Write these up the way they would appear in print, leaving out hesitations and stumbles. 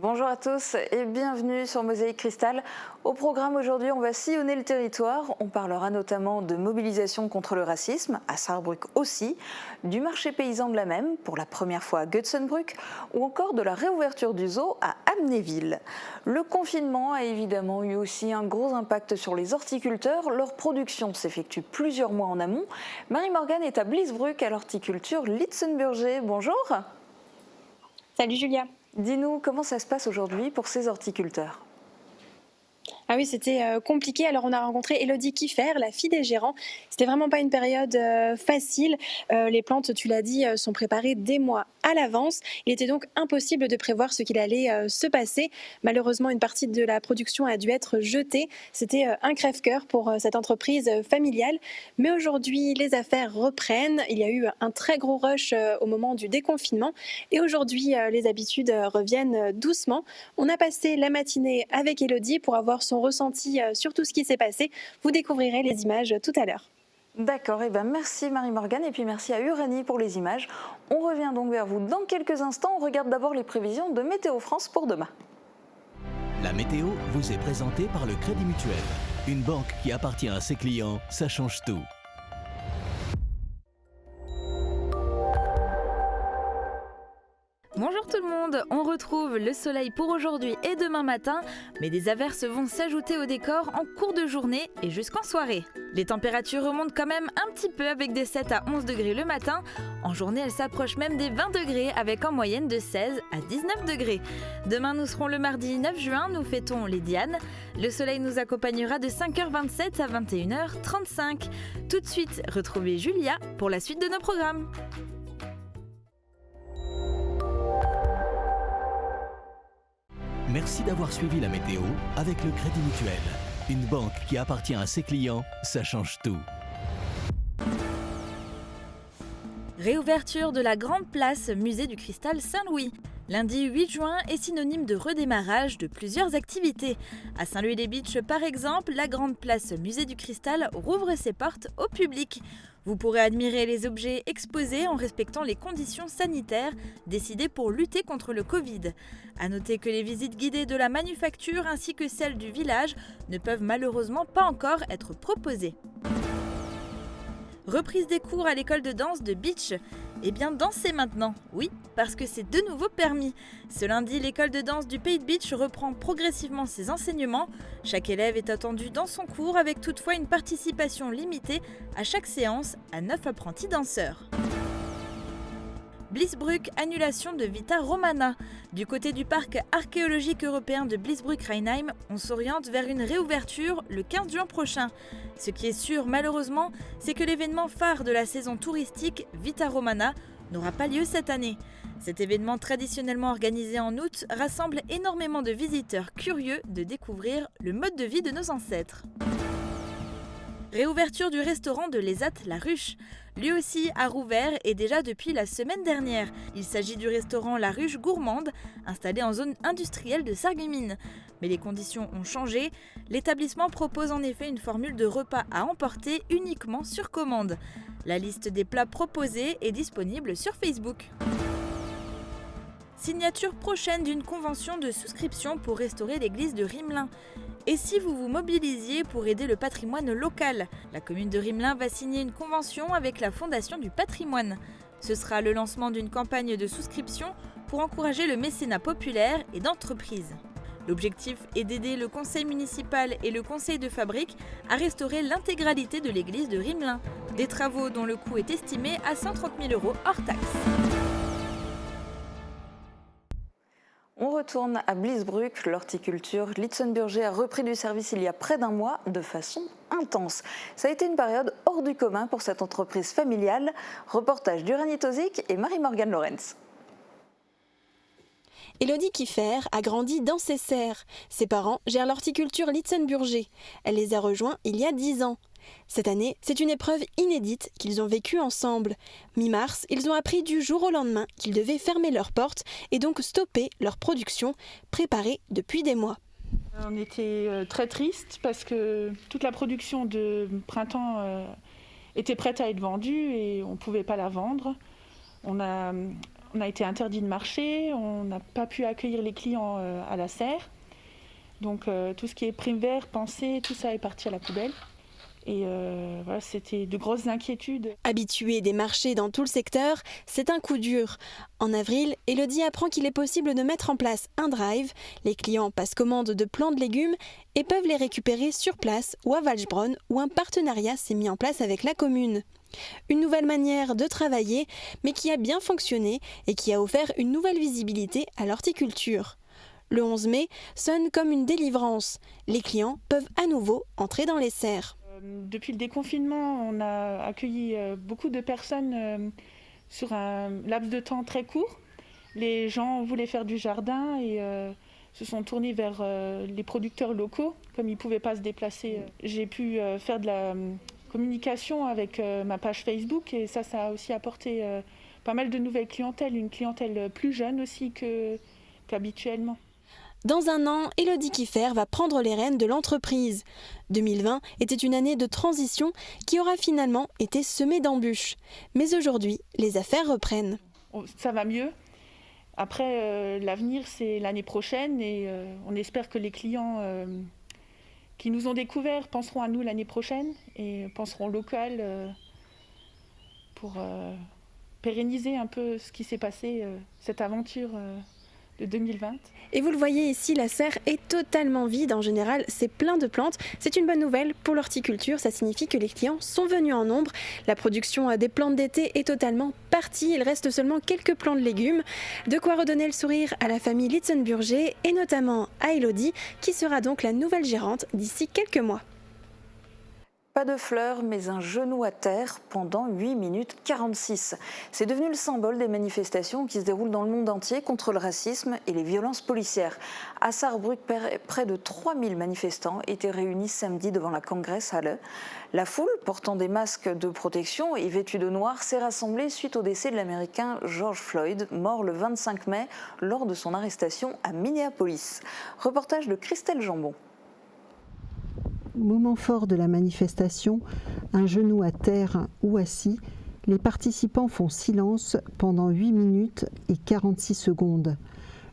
Bonjour à tous et bienvenue sur Mosaïque Cristal. Au programme aujourd'hui, on va sillonner le territoire. On parlera notamment de mobilisation contre le racisme, à Sarrebruck aussi, du marché paysan de la Même, pour la première fois à Götzenbrück, ou encore de la réouverture du zoo à Amnéville. Le confinement a évidemment eu aussi un gros impact sur les horticulteurs. Leur production s'effectue plusieurs mois en amont. Marie-Morgane est à Bliesbruck à l'horticulture Litzenburger. Bonjour. Salut Julia. Dis-nous, comment ça se passe aujourd'hui pour ces horticulteurs ? Ah oui, c'était compliqué. Alors on a rencontré Élodie Kiffer, la fille des gérants. C'était vraiment pas une période facile. Les plantes, tu l'as dit, sont préparées des mois à l'avance. Il était donc impossible de prévoir ce qu'il allait se passer. Malheureusement, une partie de la production a dû être jetée. C'était un crève-cœur pour cette entreprise familiale. Mais aujourd'hui, les affaires reprennent. Il y a eu un très gros rush au moment du déconfinement. Et aujourd'hui, les habitudes reviennent doucement. On a passé la matinée avec Élodie pour avoir son ressenti sur tout ce qui s'est passé. Vous découvrirez les images tout à l'heure. D'accord, merci Marie-Morgane et puis merci à Uranie pour les images. On revient donc vers vous dans quelques instants. On regarde d'abord les prévisions de Météo France pour demain. La météo vous est présentée par le Crédit Mutuel. Une banque qui appartient à ses clients, ça change tout. Bonjour tout le monde, on retrouve le soleil pour aujourd'hui et demain matin, mais des averses vont s'ajouter au décor en cours de journée et jusqu'en soirée. Les températures remontent quand même un petit peu avec des 7 à 11 degrés le matin. En journée, elles s'approchent même des 20 degrés avec en moyenne de 16 à 19 degrés. Demain, nous serons le mardi 9 juin, nous fêtons les Dianes. Le soleil nous accompagnera de 5h27 à 21h35. Tout de suite, retrouvez Julia pour la suite de nos programmes. Merci d'avoir suivi la météo avec le Crédit Mutuel. Une banque qui appartient à ses clients, ça change tout. Réouverture de la grande place Musée du Cristal Saint-Louis. Lundi 8 juin est synonyme de redémarrage de plusieurs activités. À Saint-Louis-les-Bitches par exemple, la grande place Musée du Cristal rouvre ses portes au public. Vous pourrez admirer les objets exposés en respectant les conditions sanitaires décidées pour lutter contre le Covid. À noter que les visites guidées de la manufacture ainsi que celles du village ne peuvent malheureusement pas encore être proposées. Reprise des cours à l'école de danse de Bitche. Eh bien, dansez maintenant, oui, parce que c'est de nouveau permis. Ce lundi, l'école de danse du Pays de Bitche reprend progressivement ses enseignements. Chaque élève est attendu dans son cours avec toutefois une participation limitée à chaque séance à 9 apprentis danseurs. Bliesbruck, annulation de Vita Romana. Du côté du parc archéologique européen de Bliesbruck-Rheinheim, on s'oriente vers une réouverture le 15 juin prochain. Ce qui est sûr, malheureusement, c'est que l'événement phare de la saison touristique, Vita Romana, n'aura pas lieu cette année. Cet événement traditionnellement organisé en août rassemble énormément de visiteurs curieux de découvrir le mode de vie de nos ancêtres. Réouverture du restaurant de l'ESAT La Ruche. Lui aussi a rouvert et déjà depuis la semaine dernière. Il s'agit du restaurant La Ruche Gourmande, installé en zone industrielle de Sarreguemines. Mais les conditions ont changé. L'établissement propose en effet une formule de repas à emporter uniquement sur commande. La liste des plats proposés est disponible sur Facebook. Signature prochaine d'une convention de souscription pour restaurer l'église de Rimelin. Et si vous vous mobilisiez pour aider le patrimoine local ? La commune de Rimelin va signer une convention avec la Fondation du patrimoine. Ce sera le lancement d'une campagne de souscription pour encourager le mécénat populaire et d'entreprise. L'objectif est d'aider le conseil municipal et le conseil de fabrique à restaurer l'intégralité de l'église de Rimelin. Des travaux dont le coût est estimé à 130 000 € hors taxes. On retourne à Bliesbruck. L'horticulture Litzenburger a repris du service il y a près d'un mois de façon intense. Ça a été une période hors du commun pour cette entreprise familiale. Reportage d'Uranie Tozic et Marie-Morgane Lorenz. Élodie Kiffer a grandi dans ces serres. Ses parents gèrent l'horticulture Litzenburger. Elle les a rejoints il y a 10 ans. Cette année, c'est une épreuve inédite qu'ils ont vécue ensemble. Mi-mars, ils ont appris du jour au lendemain qu'ils devaient fermer leurs portes et donc stopper leur production, préparée depuis des mois. On était très tristes parce que toute la production de printemps était prête à être vendue et on ne pouvait pas la vendre. On a On a été interdit de marcher, on n'a pas pu accueillir les clients à la serre. Donc tout ce qui est prime vert, pensée, tout ça est parti à la poubelle. Et voilà, c'était de grosses inquiétudes. Habituée des marchés dans tout le secteur, c'est un coup dur. En avril, Elodie apprend qu'il est possible de mettre en place un drive. Les clients passent commande de plants de légumes et peuvent les récupérer sur place ou à Walsbronn, où un partenariat s'est mis en place avec la commune. Une nouvelle manière de travailler, mais qui a bien fonctionné et qui a offert une nouvelle visibilité à l'horticulture. Le 11 mai sonne comme une délivrance. Les clients peuvent à nouveau entrer dans les serres. Depuis le déconfinement, on a accueilli beaucoup de personnes sur un laps de temps très court. Les gens voulaient faire du jardin et se sont tournés vers les producteurs locaux. Comme ils ne pouvaient pas se déplacer, j'ai pu faire de la communication avec ma page Facebook et ça a aussi apporté pas mal de nouvelles clientèles, une clientèle plus jeune aussi qu'habituellement. Dans un an, Elodie Kiffer va prendre les rênes de l'entreprise. 2020 était une année de transition qui aura finalement été semée d'embûches. Mais aujourd'hui, les affaires reprennent. Ça va mieux. Après, l'avenir, c'est l'année prochaine et on espère que les clients qui nous ont découverts penseront à nous l'année prochaine et penseront local pour pérenniser un peu ce qui s'est passé, cette aventure de 2020. Et vous le voyez ici, la serre est totalement vide. En général, c'est plein de plantes. C'est une bonne nouvelle pour l'horticulture. Ça signifie que les clients sont venus en nombre. La production des plantes d'été est totalement partie. Il reste seulement quelques plants de légumes. De quoi redonner le sourire à la famille Litzenburger et notamment à Elodie, qui sera donc la nouvelle gérante d'ici quelques mois. Pas de fleurs, mais un genou à terre pendant 8 minutes 46. C'est devenu le symbole des manifestations qui se déroulent dans le monde entier contre le racisme et les violences policières. À Saarbrück, près de 3000 manifestants étaient réunis samedi devant la Kongresshalle. La foule, portant des masques de protection et vêtue de noir, s'est rassemblée suite au décès de l'Américain George Floyd, mort le 25 mai lors de son arrestation à Minneapolis. Reportage de Christelle Jambon. Moment fort de la manifestation, un genou à terre ou assis, les participants font silence pendant 8 minutes et 46 secondes.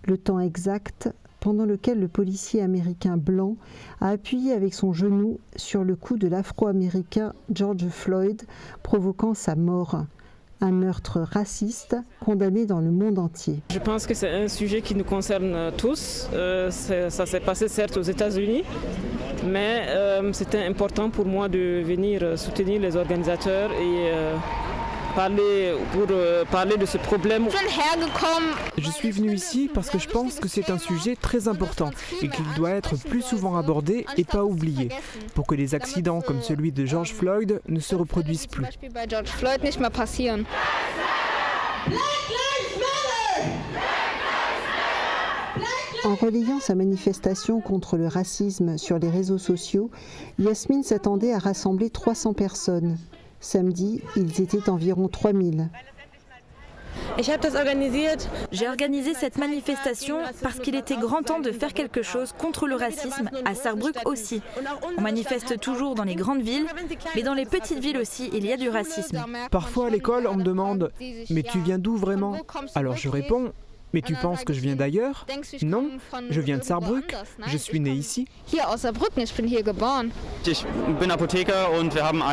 Le temps exact pendant lequel le policier américain blanc a appuyé avec son genou sur le cou de l'Afro-Américain George Floyd, provoquant sa mort. Un meurtre raciste condamné dans le monde entier. Je pense que c'est un sujet qui nous concerne tous. Ça s'est passé certes aux États-Unis, mais c'était important pour moi de venir soutenir les organisateurs et parler de ce problème. Je suis venu ici parce que je pense que c'est un sujet très important et qu'il doit être plus souvent abordé et pas oublié, pour que des accidents comme celui de George Floyd ne se reproduisent plus. En relayant sa manifestation contre le racisme sur les réseaux sociaux, Yasmine s'attendait à rassembler 300 personnes. Samedi, ils étaient environ 3000. J'ai organisé cette manifestation parce qu'il était grand temps de faire quelque chose contre le racisme, à Saarbrück aussi. On manifeste toujours dans les grandes villes, mais dans les petites villes aussi, il y a du racisme. Parfois à l'école, on me demande « Mais tu viens d'où vraiment ?» Alors je réponds « Mais tu penses que je viens d'ailleurs ? Non, je viens de Saarbrück, je suis né ici. »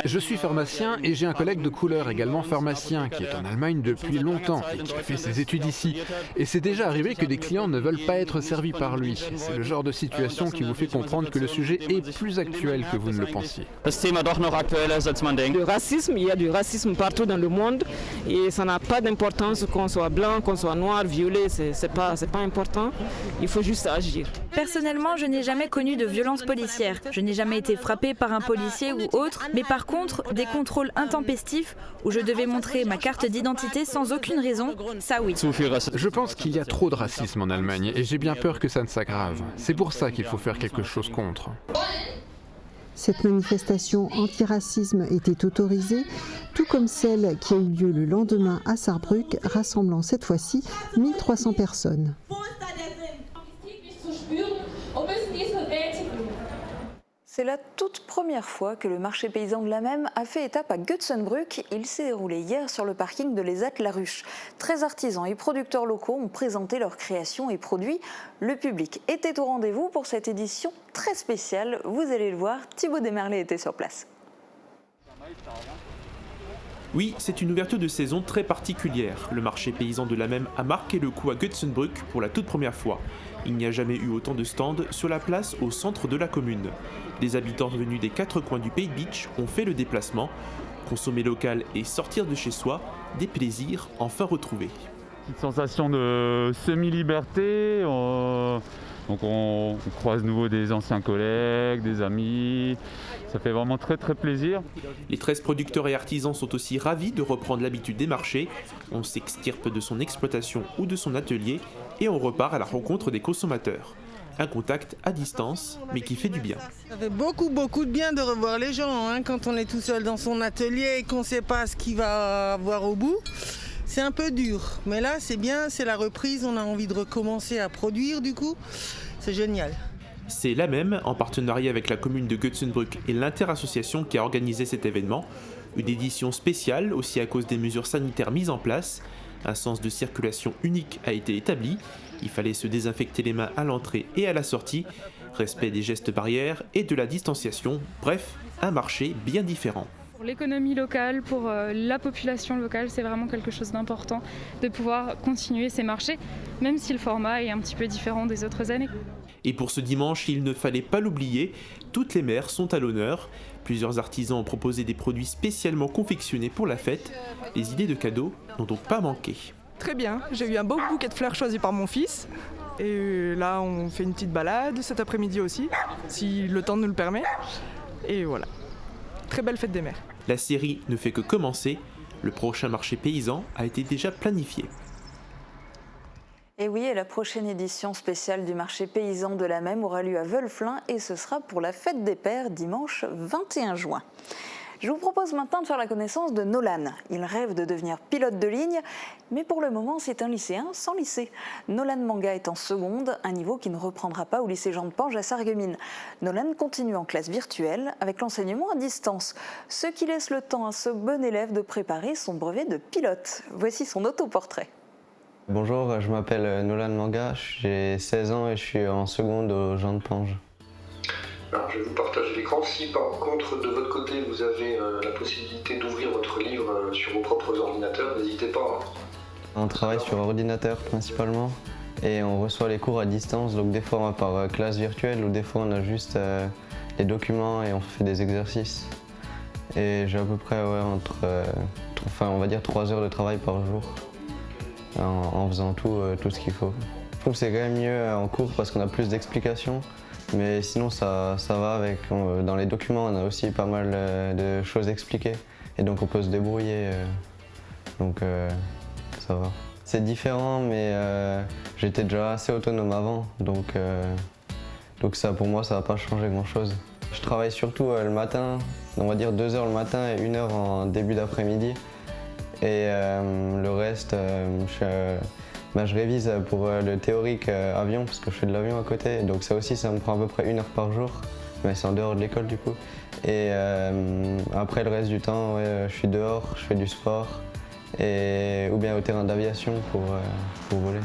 Je suis pharmacien et j'ai un collègue de couleur également pharmacien qui est en Allemagne depuis longtemps et qui a fait ses études ici. Et c'est déjà arrivé que des clients ne veulent pas être servis par lui. C'est le genre de situation qui vous fait comprendre que le sujet est plus actuel que vous ne le pensiez. Le racisme, il y a du racisme partout dans le monde et ça n'a pas d'importance qu'on soit blanc, qu'on soit noir, violet. C'est pas important, il faut juste agir. Personnellement, je n'ai jamais connu de violence policière. Je n'ai jamais été frappée par un policier ou autre, mais par contre, des contrôles intempestifs où je devais montrer ma carte d'identité sans aucune raison, ça oui. Je pense qu'il y a trop de racisme en Allemagne et j'ai bien peur que ça ne s'aggrave. C'est pour ça qu'il faut faire quelque chose contre. Cette manifestation anti-racisme était autorisée, tout comme celle qui a eu lieu le lendemain à Saarbrück, rassemblant cette fois-ci 1300 personnes. C'est la toute première fois que le marché paysan de la Mem a fait étape à Götzenbrück. Il s'est déroulé hier sur le parking de l'ESAT-La-Ruche. 13 artisans et producteurs locaux ont présenté leurs créations et produits. Le public était au rendez-vous pour cette édition très spéciale. Vous allez le voir, Thibaut Desmerlet était sur place. Oui, c'est une ouverture de saison très particulière. Le marché paysan de la Mem a marqué le coup à Götzenbrück pour la toute première fois. Il n'y a jamais eu autant de stands sur la place au centre de la commune. Des habitants venus des 4 coins du Pays de Bitche ont fait le déplacement. Consommer local et sortir de chez soi, des plaisirs enfin retrouvés. Une sensation de semi-liberté, donc on croise de nouveau des anciens collègues, des amis, ça fait vraiment très plaisir. Les 13 producteurs et artisans sont aussi ravis de reprendre l'habitude des marchés. On s'extirpe de son exploitation ou de son atelier et on repart à la rencontre des consommateurs. Un contact à distance, mais qui fait du bien. Ça fait beaucoup de bien de revoir les gens, quand on est tout seul dans son atelier et qu'on ne sait pas ce qu'il va avoir au bout. C'est un peu dur, mais là c'est bien, c'est la reprise, on a envie de recommencer à produire du coup, c'est génial. C'est la Mem, en partenariat avec la commune de Götzenbrück et l'Interassociation qui a organisé cet événement. Une édition spéciale aussi à cause des mesures sanitaires mises en place. Un sens de circulation unique a été établi. Il fallait se désinfecter les mains à l'entrée et à la sortie. Respect des gestes barrières et de la distanciation. Bref, un marché bien différent. Pour l'économie locale, pour la population locale, c'est vraiment quelque chose d'important de pouvoir continuer ces marchés, même si le format est un petit peu différent des autres années. Et pour ce dimanche, il ne fallait pas l'oublier, toutes les mères sont à l'honneur. Plusieurs artisans ont proposé des produits spécialement confectionnés pour la fête. Les idées de cadeaux n'ont donc pas manqué. Très bien, j'ai eu un beau bouquet de fleurs choisi par mon fils. Et là, on fait une petite balade cet après-midi aussi, si le temps nous le permet. Et voilà, très belle fête des mères. La série ne fait que commencer. Le prochain marché paysan a été déjà planifié. Et oui, et la prochaine édition spéciale du marché paysan de la Mem aura lieu à Wölflin et ce sera pour la fête des pères dimanche 21 juin. Je vous propose maintenant de faire la connaissance de Nolan. Il rêve de devenir pilote de ligne, mais pour le moment c'est un lycéen sans lycée. Nolan Manga est en seconde, un niveau qui ne reprendra pas au lycée Jean de Pange à Sarreguemines. Nolan continue en classe virtuelle avec l'enseignement à distance, ce qui laisse le temps à ce bon élève de préparer son brevet de pilote. Voici son autoportrait. Bonjour, je m'appelle Nolan Manga, j'ai 16 ans et je suis en seconde au Jean de Pange. Alors, je vais vous partager l'écran. Si par contre de votre côté vous avez la possibilité d'ouvrir votre livre sur vos propres ordinateurs, n'hésitez pas. On travaille sur ordinateur principalement et on reçoit les cours à distance, donc des fois on va par classe virtuelle ou des fois on a juste les documents et on fait des exercices. Et j'ai à peu près on va dire 3 heures de travail par jour en faisant tout ce qu'il faut. Je trouve que c'est quand même mieux en cours parce qu'on a plus d'explications. Mais sinon ça va avec, dans les documents on a aussi pas mal de choses expliquées et donc on peut se débrouiller, donc ça va. C'est différent mais j'étais déjà assez autonome avant donc ça pour moi ça va pas changer grand chose. Je travaille surtout le matin, on va dire 2 heures le matin et 1 heure en début d'après-midi et le reste je révise pour le théorique avion parce que je fais de l'avion à côté, donc ça aussi ça me prend à peu près 1 heure par jour, mais c'est en dehors de l'école du coup. Et après le reste du temps, je suis dehors, je fais du sport ou bien au terrain d'aviation pour voler.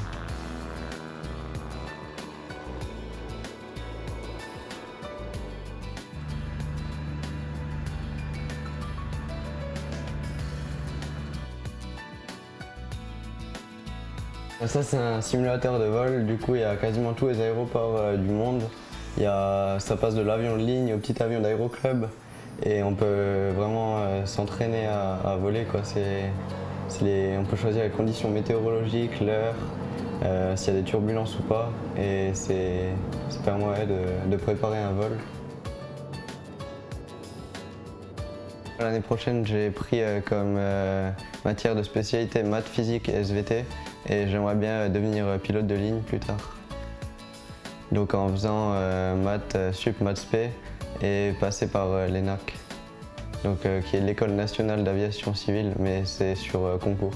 Ça c'est un simulateur de vol, du coup il y a quasiment tous les aéroports du monde. Ça passe de l'avion de ligne au petit avion d'aéroclub et on peut vraiment s'entraîner à voler, quoi. On peut choisir les conditions météorologiques, l'heure, s'il y a des turbulences ou pas et ça permet de préparer un vol. L'année prochaine j'ai pris comme matière de spécialité maths, physique et SVT. Et j'aimerais bien devenir pilote de ligne plus tard. Donc en faisant maths sup, maths spé et passer par l'ENAC, donc qui est l'École nationale d'aviation civile, mais c'est sur concours.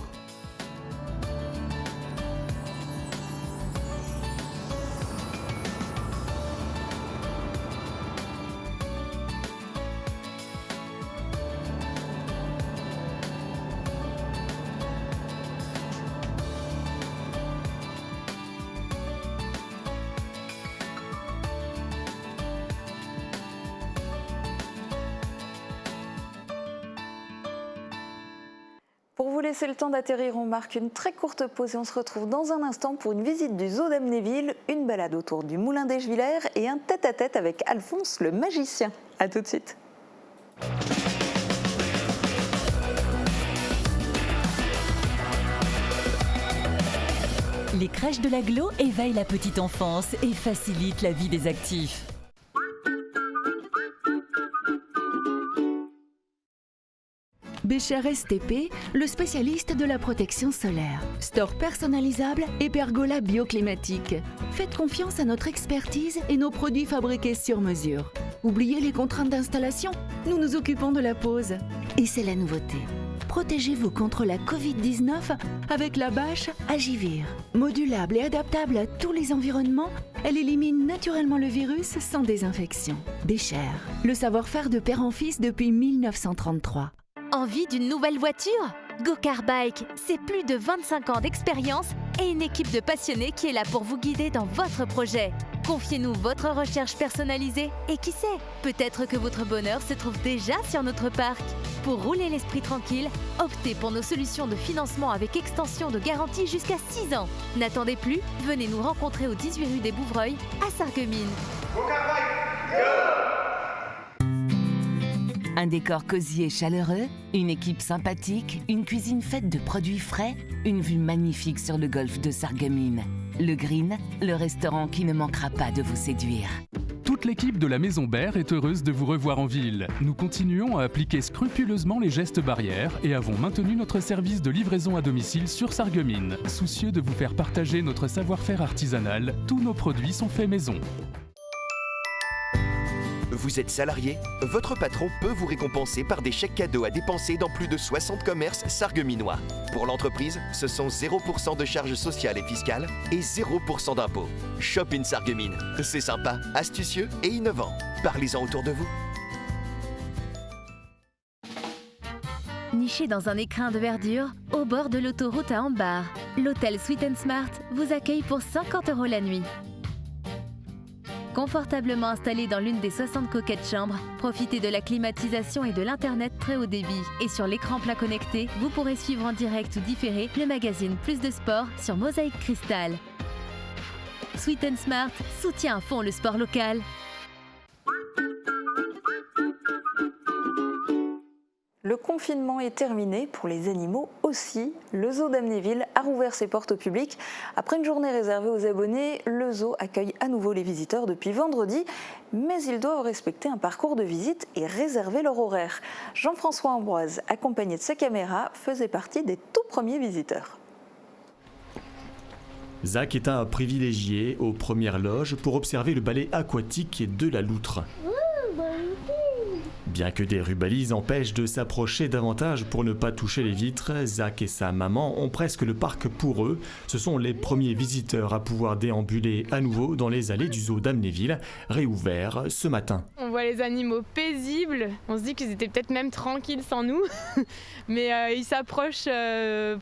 Pour vous laisser le temps d'atterrir, on marque une très courte pause et on se retrouve dans un instant pour une visite du zoo d'Amnéville, une balade autour du moulin des Juilaires et un tête-à-tête avec Alphonse le magicien. A tout de suite. Les crèches de l'Agglo éveillent la petite enfance et facilitent la vie des actifs. Bécher STP, le spécialiste de la protection solaire. Store personnalisable et pergola bioclimatique. Faites confiance à notre expertise et nos produits fabriqués sur mesure. Oubliez les contraintes d'installation, nous nous occupons de la pose. Et c'est la nouveauté. Protégez-vous contre la Covid-19 avec la bâche Agivir. Modulable et adaptable à tous les environnements, elle élimine naturellement le virus sans désinfection. Bécher, le savoir-faire de père en fils depuis 1933. Envie d'une nouvelle voiture ? Go-Car Bike, c'est plus de 25 ans d'expérience et une équipe de passionnés qui est là pour vous guider dans votre projet. Confiez-nous votre recherche personnalisée et qui sait, peut-être que votre bonheur se trouve déjà sur notre parc. Pour rouler l'esprit tranquille, optez pour nos solutions de financement avec extension de garantie jusqu'à 6 ans. N'attendez plus, venez nous rencontrer au 18 rue des Bouvreuils à Sarreguemines. Go-Car Bike, go! Un décor cosy et chaleureux, une équipe sympathique, une cuisine faite de produits frais, une vue magnifique sur le golfe de Sarreguemines. Le Green, le restaurant qui ne manquera pas de vous séduire. Toute l'équipe de la Maison Berre est heureuse de vous revoir en ville. Nous continuons à appliquer scrupuleusement les gestes barrières et avons maintenu notre service de livraison à domicile sur Sarreguemines. Soucieux de vous faire partager notre savoir-faire artisanal, tous nos produits sont faits maison. Vous êtes salarié ? Votre patron peut vous récompenser par des chèques cadeaux à dépenser dans plus de 60 commerces sarregueminois. Pour l'entreprise, ce sont 0% de charges sociales et fiscales et 0% d'impôts. Shop in Sarreguemines, c'est sympa, astucieux et innovant. Parlez-en autour de vous. Niché dans un écrin de verdure, au bord de l'autoroute à Ambar, l'hôtel Sweet & Smart vous accueille pour 50 € la nuit. Confortablement installé dans l'une des 60 coquettes chambres, profitez de la climatisation et de l'internet très haut débit. Et sur l'écran plat connecté, vous pourrez suivre en direct ou différé le magazine Plus de Sport sur Mosaïque Cristal. Sweet & Smart soutient à fond le sport local. Le confinement est terminé pour les animaux aussi. Le zoo d'Amnéville a rouvert ses portes au public. Après une journée réservée aux abonnés, le zoo accueille à nouveau les visiteurs depuis vendredi, mais ils doivent respecter un parcours de visite et réserver leur horaire. Jean-François Ambroise, accompagné de sa caméra, faisait partie des tout premiers visiteurs. Zach est un privilégié aux premières loges pour observer le ballet aquatique de la loutre. Bien que des rubalises empêchent de s'approcher davantage pour ne pas toucher les vitres, Zach et sa maman ont presque le parc pour eux. Ce sont les premiers visiteurs à pouvoir déambuler à nouveau dans les allées du zoo d'Amnéville, réouvert ce matin. On voit les animaux paisibles, on se dit qu'ils étaient peut-être même tranquilles sans nous, mais ils s'approchent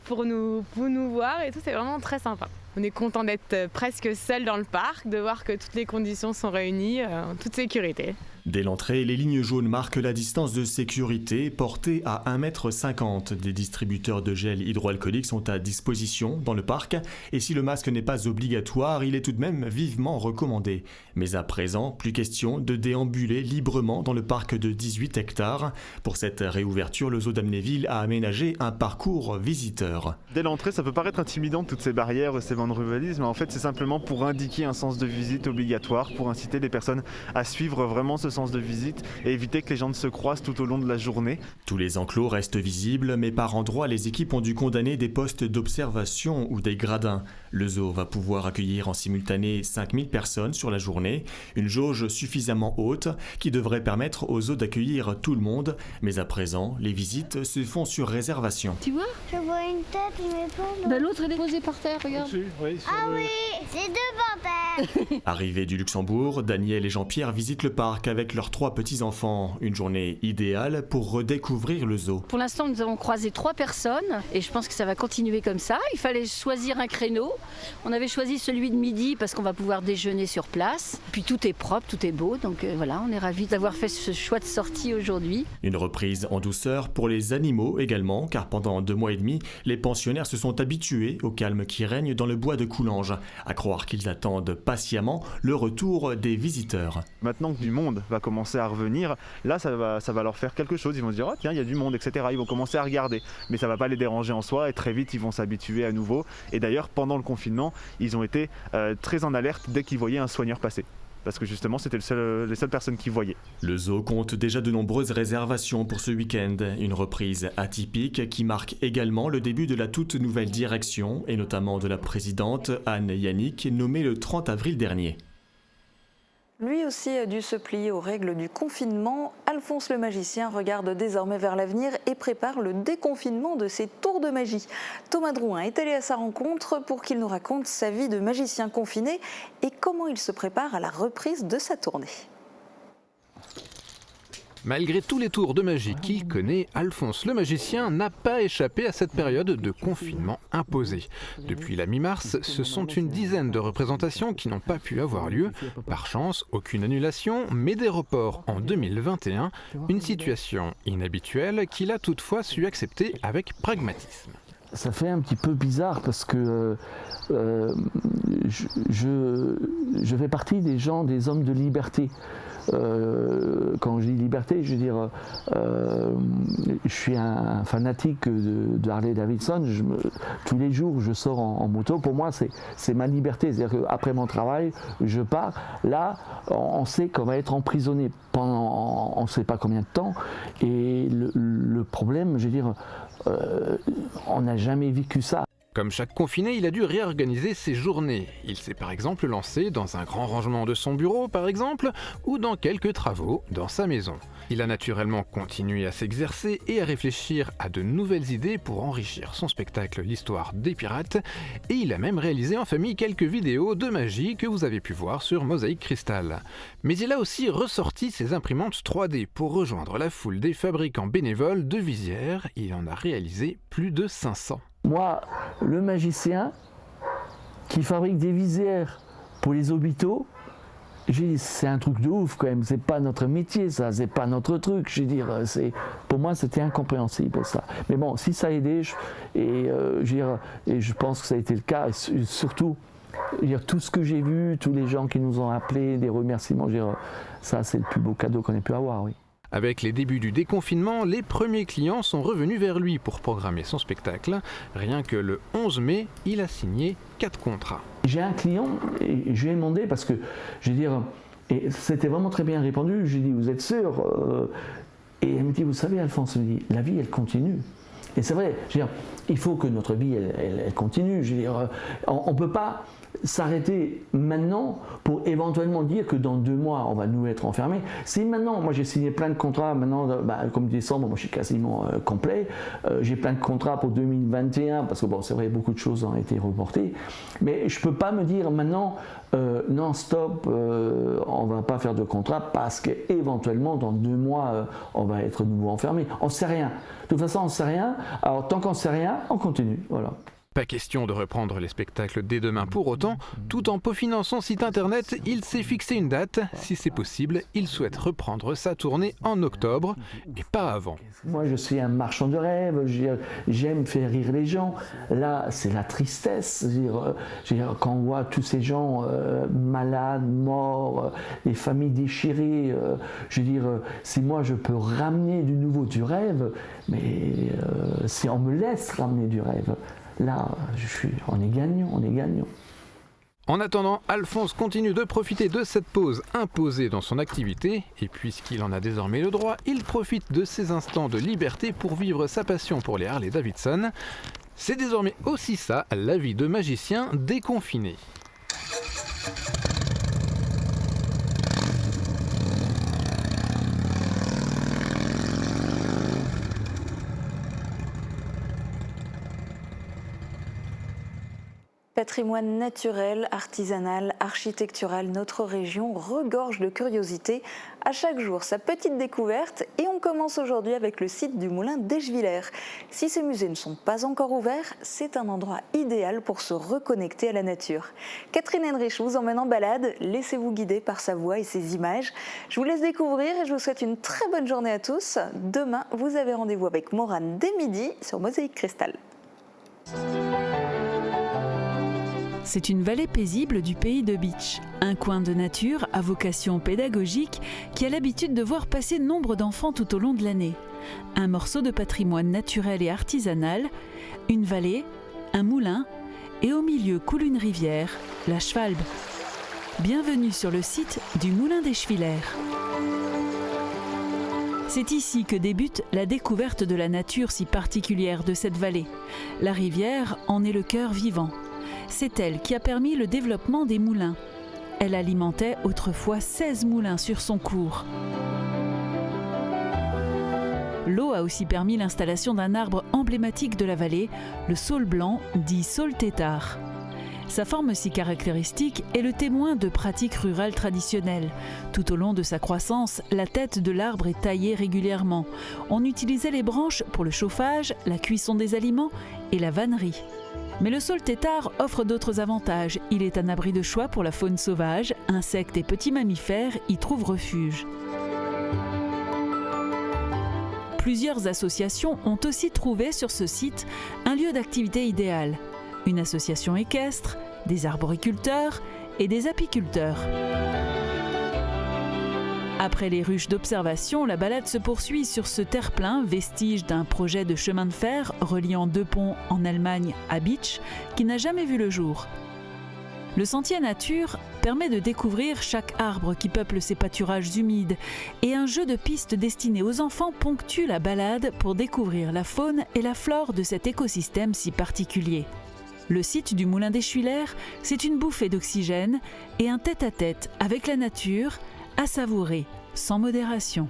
pour nous voir et tout, c'est vraiment très sympa. On est content d'être presque seul dans le parc, de voir que toutes les conditions sont réunies en toute sécurité. Dès l'entrée, les lignes jaunes marquent la distance de sécurité portée à 1,50 m. Des distributeurs de gel hydroalcoolique sont à disposition dans le parc et si le masque n'est pas obligatoire, il est tout de même vivement recommandé. Mais à présent, plus question de déambuler librement dans le parc de 18 hectares. Pour cette réouverture, le zoo d'Amnéville a aménagé un parcours visiteur. Dès l'entrée, ça peut paraître intimidant, toutes ces barrières, ces bancs de rivalisme, mais en fait c'est simplement pour indiquer un sens de visite obligatoire, pour inciter les personnes à suivre vraiment ce sens de visite et éviter que les gens ne se croisent tout au long de la journée. Tous les enclos restent visibles, mais par endroits, les équipes ont dû condamner des postes d'observation ou des gradins. Le zoo va pouvoir accueillir en simultané 5000 personnes sur la journée, une jauge suffisamment haute qui devrait permettre au zoo d'accueillir tout le monde. Mais à présent, les visites se font sur réservation. Tu vois ? Je vois une tête, mais pas l'autre. L'autre elle est posée par terre, regarde. Ah oui, c'est deux panthères. Arrivés du Luxembourg, Daniel et Jean-Pierre visitent le parc avec leurs 3 petits-enfants. Une journée idéale pour redécouvrir le zoo. Pour l'instant, nous avons croisé 3 personnes et je pense que ça va continuer comme ça. Il fallait choisir un créneau. On avait choisi celui de midi parce qu'on va pouvoir déjeuner sur place. Puis tout est propre, tout est beau. Donc voilà, on est ravis d'avoir fait ce choix de sortie aujourd'hui. Une reprise en douceur pour les animaux également, car pendant 2 mois et demi, les pensionnaires se sont habitués au calme qui règne dans le bois de Coulanges. À croire qu'ils attendent patiemment le retour des visiteurs. Maintenant que du monde va commencer à revenir, là ça va leur faire quelque chose. Ils vont se dire oh, tiens, il y a du monde, etc. Ils vont commencer à regarder. Mais ça ne va pas les déranger en soi et très vite ils vont s'habituer à nouveau. Et d'ailleurs, pendant le confinement, ils ont été très en alerte dès qu'ils voyaient un soigneur passer. Parce que justement, c'était les seules personnes qui voyaient. Le zoo compte déjà de nombreuses réservations pour ce week-end. Une reprise atypique qui marque également le début de la toute nouvelle direction, et notamment de la présidente Anne Yannick, nommée le 30 avril dernier. Lui aussi a dû se plier aux règles du confinement. Alphonse le magicien regarde désormais vers l'avenir et prépare le déconfinement de ses tours de magie. Thomas Drouin est allé à sa rencontre pour qu'il nous raconte sa vie de magicien confiné et comment il se prépare à la reprise de sa tournée. Malgré tous les tours de magie qu'il connaît, Alphonse le magicien n'a pas échappé à cette période de confinement imposé. Depuis la mi-mars, ce sont une dizaine de représentations qui n'ont pas pu avoir lieu. Par chance, aucune annulation, mais des reports en 2021, une situation inhabituelle qu'il a toutefois su accepter avec pragmatisme. Ça fait un petit peu bizarre parce que je fais partie des hommes de liberté. Quand je dis liberté, je veux dire, je suis un fanatique de Harley Davidson. Tous les jours, je sors en moto. Pour moi, c'est ma liberté. C'est-à-dire qu'après mon travail, je pars. Là, on sait qu'on va être emprisonné pendant on ne sait pas combien de temps. Et le problème, je veux dire, on n'a jamais vécu ça. Comme chaque confiné, il a dû réorganiser ses journées. Il s'est par exemple lancé dans un grand rangement de son bureau, par exemple, ou dans quelques travaux dans sa maison. Il a naturellement continué à s'exercer et à réfléchir à de nouvelles idées pour enrichir son spectacle L'Histoire des Pirates, et il a même réalisé en famille quelques vidéos de magie que vous avez pu voir sur Mosaïque Cristal. Mais il a aussi ressorti ses imprimantes 3D pour rejoindre la foule des fabricants bénévoles de visières. Il en a réalisé plus de 500. Moi, le magicien qui fabrique des visières pour les hôpitaux, c'est un truc de ouf quand même. C'est pas notre métier, ça, c'est pas notre truc. Je veux dire, pour moi, c'était incompréhensible ça. Mais bon, si ça a aidé, je pense que ça a été le cas. Et surtout, tout ce que j'ai vu, tous les gens qui nous ont appelés, des remerciements, ça, c'est le plus beau cadeau qu'on ait pu avoir, oui. Avec les débuts du déconfinement, les premiers clients sont revenus vers lui pour programmer son spectacle. Rien que le 11 mai, il a signé 4 contrats. J'ai un client et je lui ai demandé, parce que, je veux dire, et c'était vraiment très bien répondu, je lui ai dit, vous êtes sûr Et elle me dit, vous savez Alphonse, elle me dit, la vie elle continue. Et c'est vrai, je veux dire, il faut que notre vie elle continue. Je veux dire, on ne peut pas s'arrêter maintenant pour éventuellement dire que dans 2 mois on va nous être enfermés. C'est maintenant, moi j'ai signé plein de contrats maintenant, comme décembre, moi je suis quasiment complet. J'ai plein de contrats pour 2021 parce que bon c'est vrai beaucoup de choses ont été reportées, mais je peux pas me dire maintenant non stop, on va pas faire de contrat parce qu'éventuellement dans 2 mois on va être nouveau enfermé. On sait rien. De toute façon on sait rien. Alors tant qu'on sait rien, on continue. Voilà. Pas question de reprendre les spectacles dès demain pour autant. Tout en peaufinant son site internet, il s'est fixé une date. Si c'est possible, il souhaite reprendre sa tournée en octobre et pas avant. Moi, je suis un marchand de rêves. J'aime faire rire les gens. Là, c'est la tristesse. Quand on voit tous ces gens malades, morts, les familles déchirées, si moi je peux ramener du nouveau du rêve, mais si on me laisse ramener du rêve, là, on est gagnant, on est gagnant. En attendant, Alphonse continue de profiter de cette pause imposée dans son activité, et puisqu'il en a désormais le droit, il profite de ces instants de liberté pour vivre sa passion pour les Harley Davidson. C'est désormais aussi ça, la vie de magicien déconfiné. patrimoine naturel, artisanal, architectural, notre région regorge de curiosités. À chaque jour, sa petite découverte et on commence aujourd'hui avec le site du Moulin d'Eschviller. Si ces musées ne sont pas encore ouverts, c'est un endroit idéal pour se reconnecter à la nature. Catherine Henrich vous emmène en balade, laissez-vous guider par sa voix et ses images. Je vous laisse découvrir et je vous souhaite une très bonne journée à tous. Demain, vous avez rendez-vous avec Morane dès midi sur Mosaïque Cristal. C'est une vallée paisible du pays de Bitche, un coin de nature à vocation pédagogique qui a l'habitude de voir passer nombre d'enfants tout au long de l'année. Un morceau de patrimoine naturel et artisanal, une vallée, un moulin et au milieu coule une rivière, la Schwalbe. Bienvenue sur le site du Moulin d'Eschviller. C'est ici que débute la découverte de la nature si particulière de cette vallée. La rivière en est le cœur vivant. C'est elle qui a permis le développement des moulins. Elle alimentait autrefois 16 moulins sur son cours. L'eau a aussi permis l'installation d'un arbre emblématique de la vallée, le saule blanc, dit saule tétard. Sa forme si caractéristique est le témoin de pratiques rurales traditionnelles. Tout au long de sa croissance, la tête de l'arbre est taillée régulièrement. On utilisait les branches pour le chauffage, la cuisson des aliments et la vannerie. Mais le saule tétard offre d'autres avantages. Il est un abri de choix pour la faune sauvage, insectes et petits mammifères y trouvent refuge. Plusieurs associations ont aussi trouvé sur ce site un lieu d'activité idéal. Une association équestre, des arboriculteurs et des apiculteurs. Après les ruches d'observation, la balade se poursuit sur ce terre-plein, vestige d'un projet de chemin de fer reliant deux ponts en Allemagne à Bitche, qui n'a jamais vu le jour. Le sentier nature permet de découvrir chaque arbre qui peuple ces pâturages humides et un jeu de pistes destiné aux enfants ponctue la balade pour découvrir la faune et la flore de cet écosystème si particulier. Le site du Moulin d'Eschviller, c'est une bouffée d'oxygène et un tête-à-tête avec la nature à savourer sans modération.